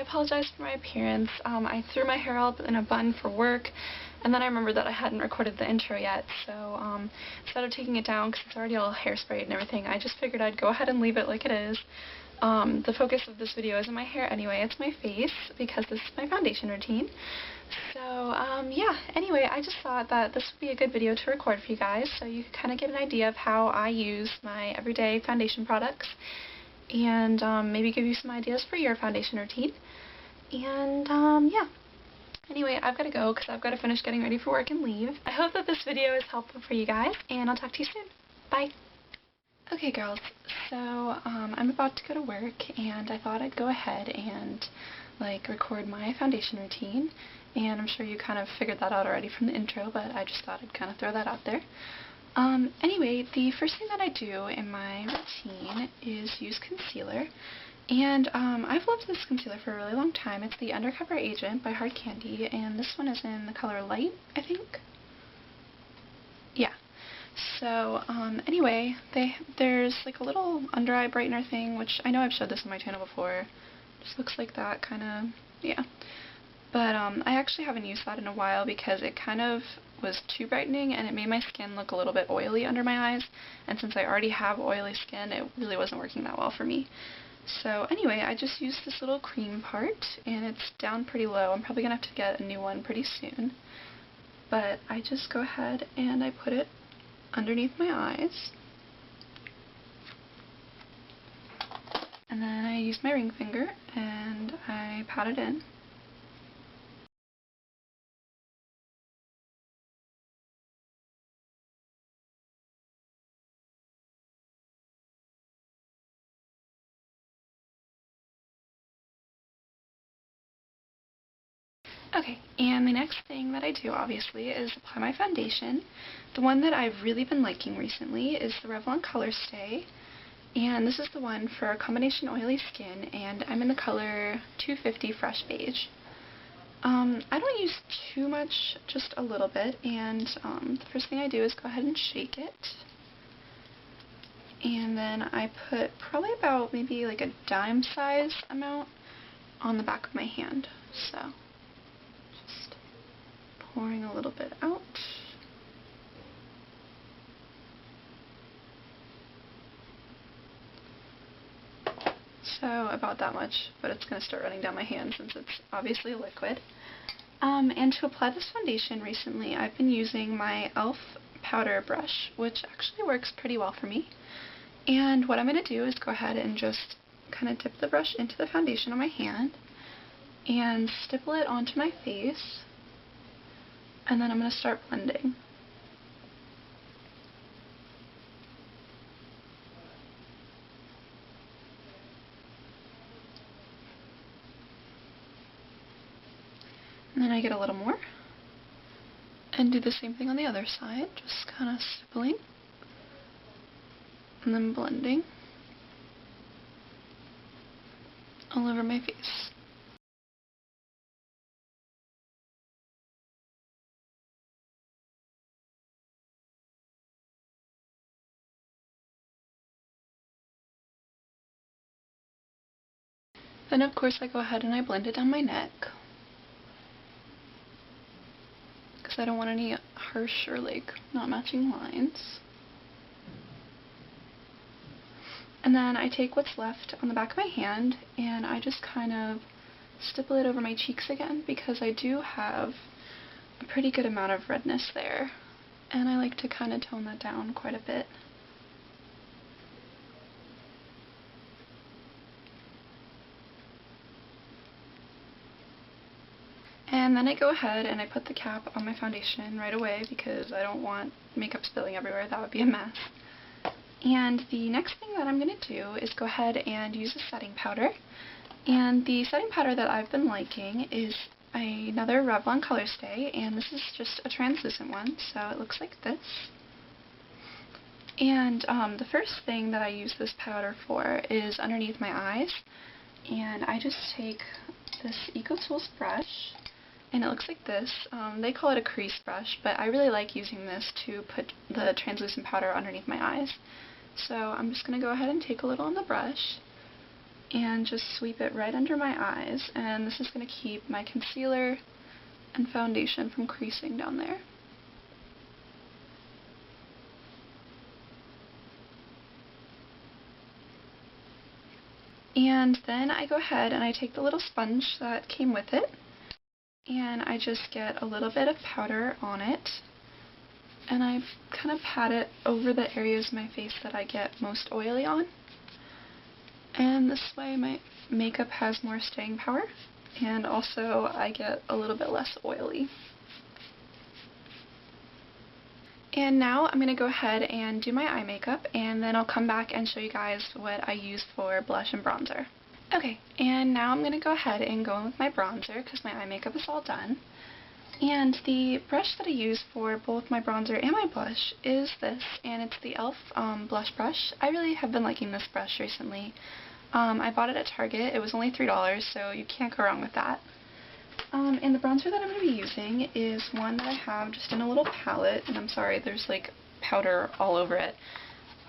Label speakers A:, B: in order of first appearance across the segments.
A: apologize for my appearance. I threw my hair up in a bun for work, and then I remembered that I hadn't recorded the intro yet, so instead of taking it down because it's already all hairsprayed and everything, I just figured I'd go ahead and leave it like it is. The focus of this video isn't my hair anyway, it's my face, because this is my foundation routine. So, yeah, anyway, I just thought that this would be a good video to record for you guys, so you could kind of get an idea of how I use my everyday foundation products, and maybe give you some ideas for your foundation routine. And, yeah. Anyway, I've got to go because I've got to finish getting ready for work and leave. I hope that this video is helpful for you guys, and I'll talk to you soon. Bye! Okay girls, so I'm about to go to work, and I thought I'd go ahead and record my foundation routine, and I'm sure you kind of figured that out already from the intro, but I just thought I'd kind of throw that out there. Anyway, the first thing that I do in my routine is use concealer, and I've loved this concealer for a really long time. It's the Undercover Agent by Hard Candy, and this one is in the color Light, I think. Yeah. So, anyway, there's like a little under eye brightener thing, which I know I've showed this on my channel before. Just looks like that, kind of, yeah. But, I actually haven't used that in a while because it kind of was too brightening and it made my skin look a little bit oily under my eyes, and since I already have oily skin, it really wasn't working that well for me. So, anyway, I just used this little cream part, and it's down pretty low. I'm probably going to have to get a new one pretty soon. But I just go ahead and I put it underneath my eyes, and then I use my ring finger and I pat it in. Okay, and the next thing that I do, obviously, is apply my foundation. The one that I've really been liking recently is the Revlon Color Stay, and this is the one for combination oily skin, and I'm in the color 250 Fresh Beige. I don't use too much, just a little bit, and the first thing I do is go ahead and shake it. And then I put probably about maybe like a dime size amount on the back of my hand, so just pouring a little bit out. So about that much, but it's going to start running down my hand since it's obviously liquid. And to apply this foundation recently, I've been using my e.l.f. powder brush, which actually works pretty well for me. And what I'm going to do is go ahead and just kind of dip the brush into the foundation on my hand and stipple it onto my face, and then I'm going to start blending. And then I get a little more, and do the same thing on the other side, just kind of stippling, and then blending all over my face. Then of course I go ahead and I blend it down my neck, because I don't want any harsh or not matching lines. And then I take what's left on the back of my hand and I just kind of stipple it over my cheeks again, because I do have a pretty good amount of redness there, and I like to kind of tone that down quite a bit. And then I go ahead and I put the cap on my foundation right away because I don't want makeup spilling everywhere. That would be a mess. And the next thing that I'm going to do is go ahead and use a setting powder. And the setting powder that I've been liking is another Revlon Color Stay, and this is just a translucent one, so it looks like this. And the first thing that I use this powder for is underneath my eyes, and I just take this EcoTools brush, and it looks like this. They call it a crease brush, but I really like using this to put the translucent powder underneath my eyes. So I'm just going to go ahead and take a little on the brush, and just sweep it right under my eyes, and this is going to keep my concealer and foundation from creasing down there. And then I go ahead and I take the little sponge that came with it, and I just get a little bit of powder on it, and I kind of pat it over the areas of my face that I get most oily on. And this way my makeup has more staying power, and also I get a little bit less oily. And now I'm going to go ahead and do my eye makeup, and then I'll come back and show you guys what I use for blush and bronzer. Okay, and now I'm going to go ahead and go in with my bronzer because my eye makeup is all done. And the brush that I use for both my bronzer and my blush is this, and it's the e.l.f. Blush brush. I really have been liking this brush recently. I bought it at Target. It was only $3, so you can't go wrong with that. And the bronzer that I'm going to be using is one that I have just in a little palette, and I'm sorry, there's like powder all over it.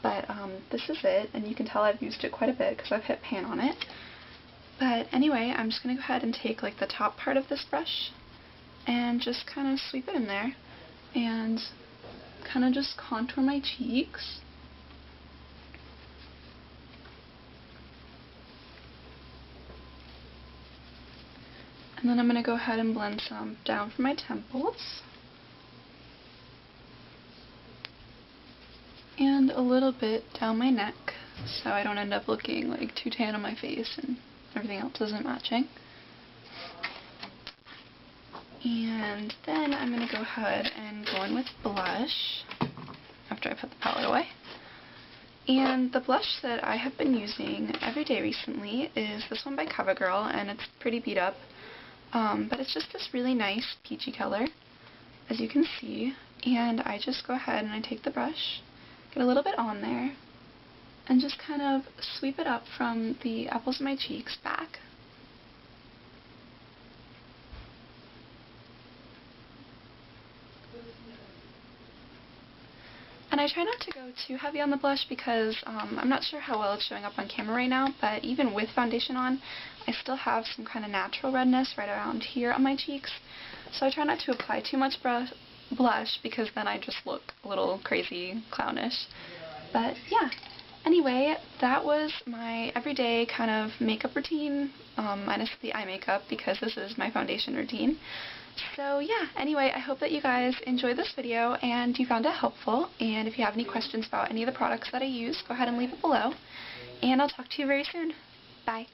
A: But this is it, and you can tell I've used it quite a bit because I've hit pan on it. But anyway, I'm just going to go ahead and take like the top part of this brush and just kind of sweep it in there and kind of just contour my cheeks. And then I'm going to go ahead and blend some down for my temples. And a little bit down my neck, so I don't end up looking like too tan on my face and everything else isn't matching. And then I'm going to go ahead and go in with blush after I put the palette away. And the blush that I have been using every day recently is this one by CoverGirl, and it's pretty beat up. But it's just this really nice peachy color, as you can see, and I just go ahead and I take the brush, get a little bit on there, and just kind of sweep it up from the apples of my cheeks back. And I try not to go too heavy on the blush because I'm not sure how well it's showing up on camera right now, but even with foundation on, I still have some kind of natural redness right around here on my cheeks. So I try not to apply too much blush because then I just look a little crazy clownish. But yeah, anyway, that was my everyday kind of makeup routine, minus the eye makeup because this is my foundation routine. So yeah, anyway, I hope that you guys enjoyed this video and you found it helpful, and if you have any questions about any of the products that I use, go ahead and leave it below, and I'll talk to you very soon. Bye!